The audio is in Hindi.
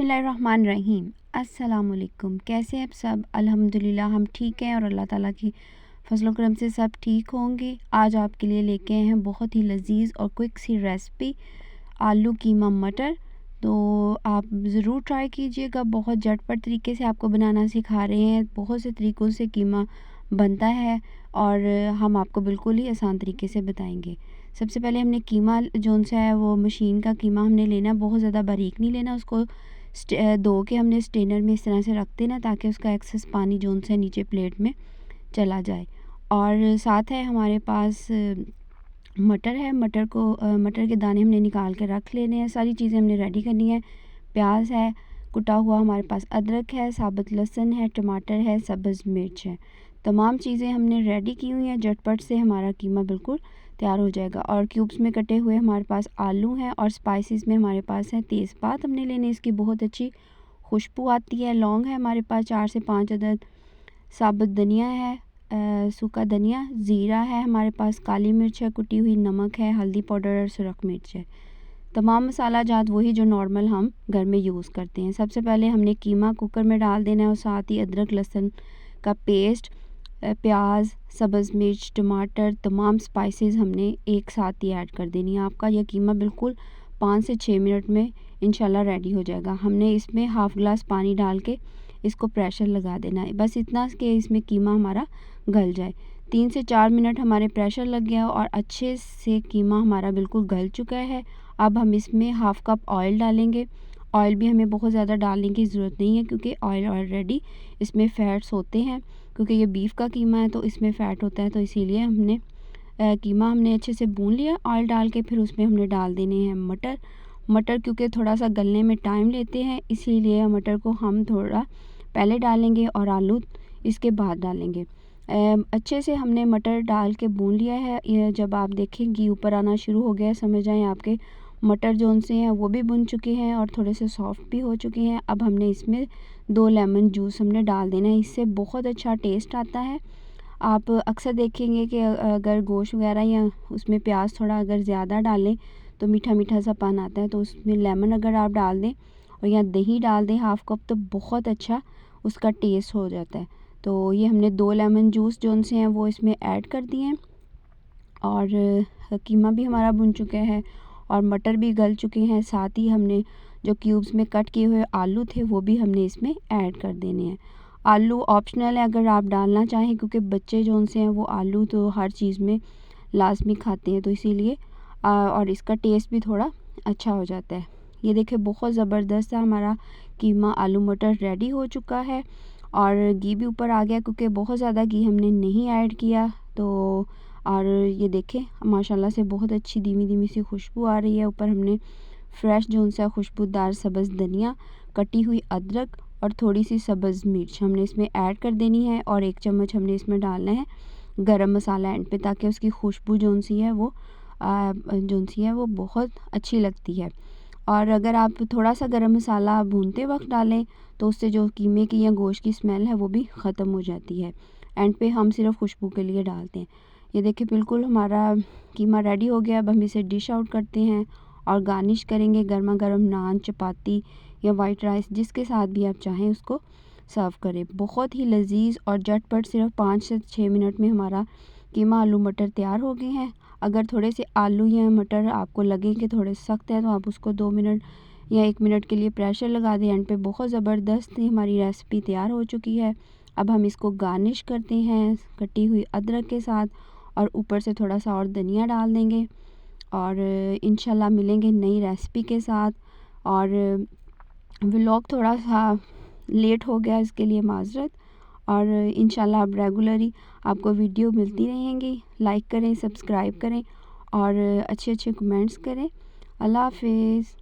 बिस्मिल्लाहिर्रहमानिर्रहीम। अस्सलामुअलैकुम। कैसे हैं आप सब? अल्हम्दुलिल्लाह हम ठीक हैं और अल्लाह ताला की फजल करम से सब ठीक होंगे। आज आपके लिए लेके आए हैं बहुत ही लजीज और क्विक सी रेसिपी, आलू कीमा मटर। तो आप ज़रूर ट्राई कीजिएगा। बहुत झटपट तरीके से आपको बनाना सिखा रहे हैं। बहुत से तरीक़ों से कीमा बनता है और हम आपको बिल्कुल ही आसान तरीके से बताएंगे। सबसे पहले हमने कीमा जोन सा है वो मशीन का कीमा हमने लेना, बहुत ज़्यादा बारीक नहीं लेना। उसको धो के हमने स्ट्रेनर में इस तरह से रख देना ताकि उसका एक्सेस पानी जोन सा नीचे प्लेट में चला जाए। और साथ है हमारे पास मटर है। मटर के दाने हमने निकाल के रख लेने हैं। सारी चीज़ें हमने रेडी करनी है। प्याज है कुटा हुआ, हमारे पास अदरक है, साबुत लहसुन है, टमाटर है, सब्ज़ मिर्च है। तमाम चीज़ें हमने रेडी की हुई हैं। झटपट से हमारा कीमा बिल्कुल तैयार हो जाएगा। और क्यूब्स में कटे हुए हमारे पास आलू हैं और स्पाइसेस में हमारे पास है तेज़पात हमने लेने, इसकी बहुत अच्छी खुशबू आती है। लौंग है हमारे पास 4 से 5 अदद, साबुत धनिया है, सूखा धनिया, ज़ीरा है हमारे पास, काली मिर्च है कुटी हुई, नमक है, हल्दी पाउडर और सुरख मिर्च है। तमाम मसाला जात वही जो नॉर्मल हम घर में यूज़ करते हैं। सबसे पहले हमने कीमा कुकर में डाल देना है और साथ ही अदरक लहसुन का पेस्ट, प्याज, सब्ज़ मिर्च, टमाटर, तमाम स्पाइसेस हमने एक साथ ही ऐड कर देनी है। आपका यह कीमा बिल्कुल 5 से 6 मिनट में इंशाल्लाह रेडी हो जाएगा। हमने इसमें हाफ़ गिलास पानी डाल के इसको प्रेशर लगा देना है, बस इतना कि इसमें कीमा हमारा गल जाए। 3 से 4 मिनट हमारे प्रेशर लग गया और अच्छे से कीमा हमारा बिल्कुल गल चुका है। अब हम इसमें हाफ़ कप ऑयल डालेंगे। ऑयल भी हमें बहुत ज़्यादा डालने की ज़रूरत नहीं है क्योंकि ऑयल ऑलरेडी इसमें फ़ैट्स होते हैं। क्योंकि ये बीफ का कीमा है तो इसमें फ़ैट होता है, तो इसीलिए हमने कीमा हमने अच्छे से भून लिया ऑयल डाल के। फिर उसमें हमने डाल देने हैं मटर क्योंकि थोड़ा सा गलने में टाइम लेते हैं, इसीलिए मटर को हम थोड़ा पहले डालेंगे और आलू इसके बाद डालेंगे। अच्छे से हमने मटर डाल के भून लिया है। ये जब आप देखें घी ऊपर आना शुरू हो गया है, समझ जाएँ आपके मटर जोन से हैं वो भी भुन चुके हैं और थोड़े से सॉफ्ट भी हो चुके हैं। अब हमने इसमें 2 लेमन जूस हमने डाल देना है, इससे बहुत अच्छा टेस्ट आता है। आप अक्सर देखेंगे कि अगर गोश्त वगैरह या उसमें प्याज थोड़ा अगर ज़्यादा डालें तो मीठा मीठा सा पान आता है, तो उसमें लेमन अगर आप डाल दें और या दही डाल दें हाफ़ कप तो बहुत अच्छा उसका टेस्ट हो जाता है। तो ये हमने 2 लेमन जूस जोन से हैं वो इसमें ऐड कर दिए हैं और कीमा भी हमारा भुन चुका है और मटर भी गल चुके हैं। साथ ही हमने जो क्यूब्स में कट किए हुए आलू थे वो भी हमने इसमें ऐड कर देने हैं। आलू ऑप्शनल है अगर आप डालना चाहें, क्योंकि बच्चे जो उनसे हैं वो आलू तो हर चीज़ में लाजमी खाते हैं, तो इसीलिए और इसका टेस्ट भी थोड़ा अच्छा हो जाता है। ये देखिए बहुत ज़बरदस्त है हमारा कीमा आलू मटर रेडी हो चुका है और घी भी ऊपर आ गया क्योंकि बहुत ज़्यादा घी हमने नहीं ऐड किया। तो और ये देखें माशाल्लाह से बहुत अच्छी धीमी धीमी सी खुशबू आ रही है। ऊपर हमने फ्रेश जो सा खुशबूदार सब्ज़ धनिया, कटी हुई अदरक और थोड़ी सी सब्ज़ मिर्च हमने इसमें ऐड कर देनी है और 1 चम्मच हमने इसमें डालना है गरम मसाला एंड पे, ताकि उसकी खुशबू जो सी है वो बहुत अच्छी लगती है। और अगर आप थोड़ा सा गरम मसाला भूनते वक्त डालें तो उससे जो कीमे की या गोश्त की स्मेल है वो भी ख़त्म हो जाती है। एंड पे हम सिर्फ खुशबू के लिए डालते हैं। ये देखिए बिल्कुल हमारा कीमा रेडी हो गया। अब हम इसे डिश आउट करते हैं और गार्निश करेंगे गर्मा गर्म नान, चपाती या वाइट राइस, जिसके साथ भी आप चाहें उसको सर्व करें। बहुत ही लजीज और झटपट सिर्फ 5 से 6 मिनट में हमारा कीमा आलू मटर तैयार हो गए हैं। अगर थोड़े से आलू या मटर आपको लगे कि थोड़े सख्त हैं तो आप उसको 2 मिनट या 1 मिनट के लिए प्रेशर लगा दें। एंड पे बहुत ज़बरदस्त हमारी रेसिपी तैयार हो चुकी है। अब हम इसको गार्निश करते हैं कटी हुई अदरक के साथ और ऊपर से थोड़ा सा और धनिया डाल देंगे और इंशाल्लाह मिलेंगे नई रेसिपी के साथ। और व्लॉग थोड़ा सा लेट हो गया, इसके लिए माज़रत। और इंशाल्लाह अब रेगुलरली आपको वीडियो मिलती रहेंगी। लाइक करें, सब्सक्राइब करें और अच्छे अच्छे कमेंट्स करें। अल्लाह हाफिज़।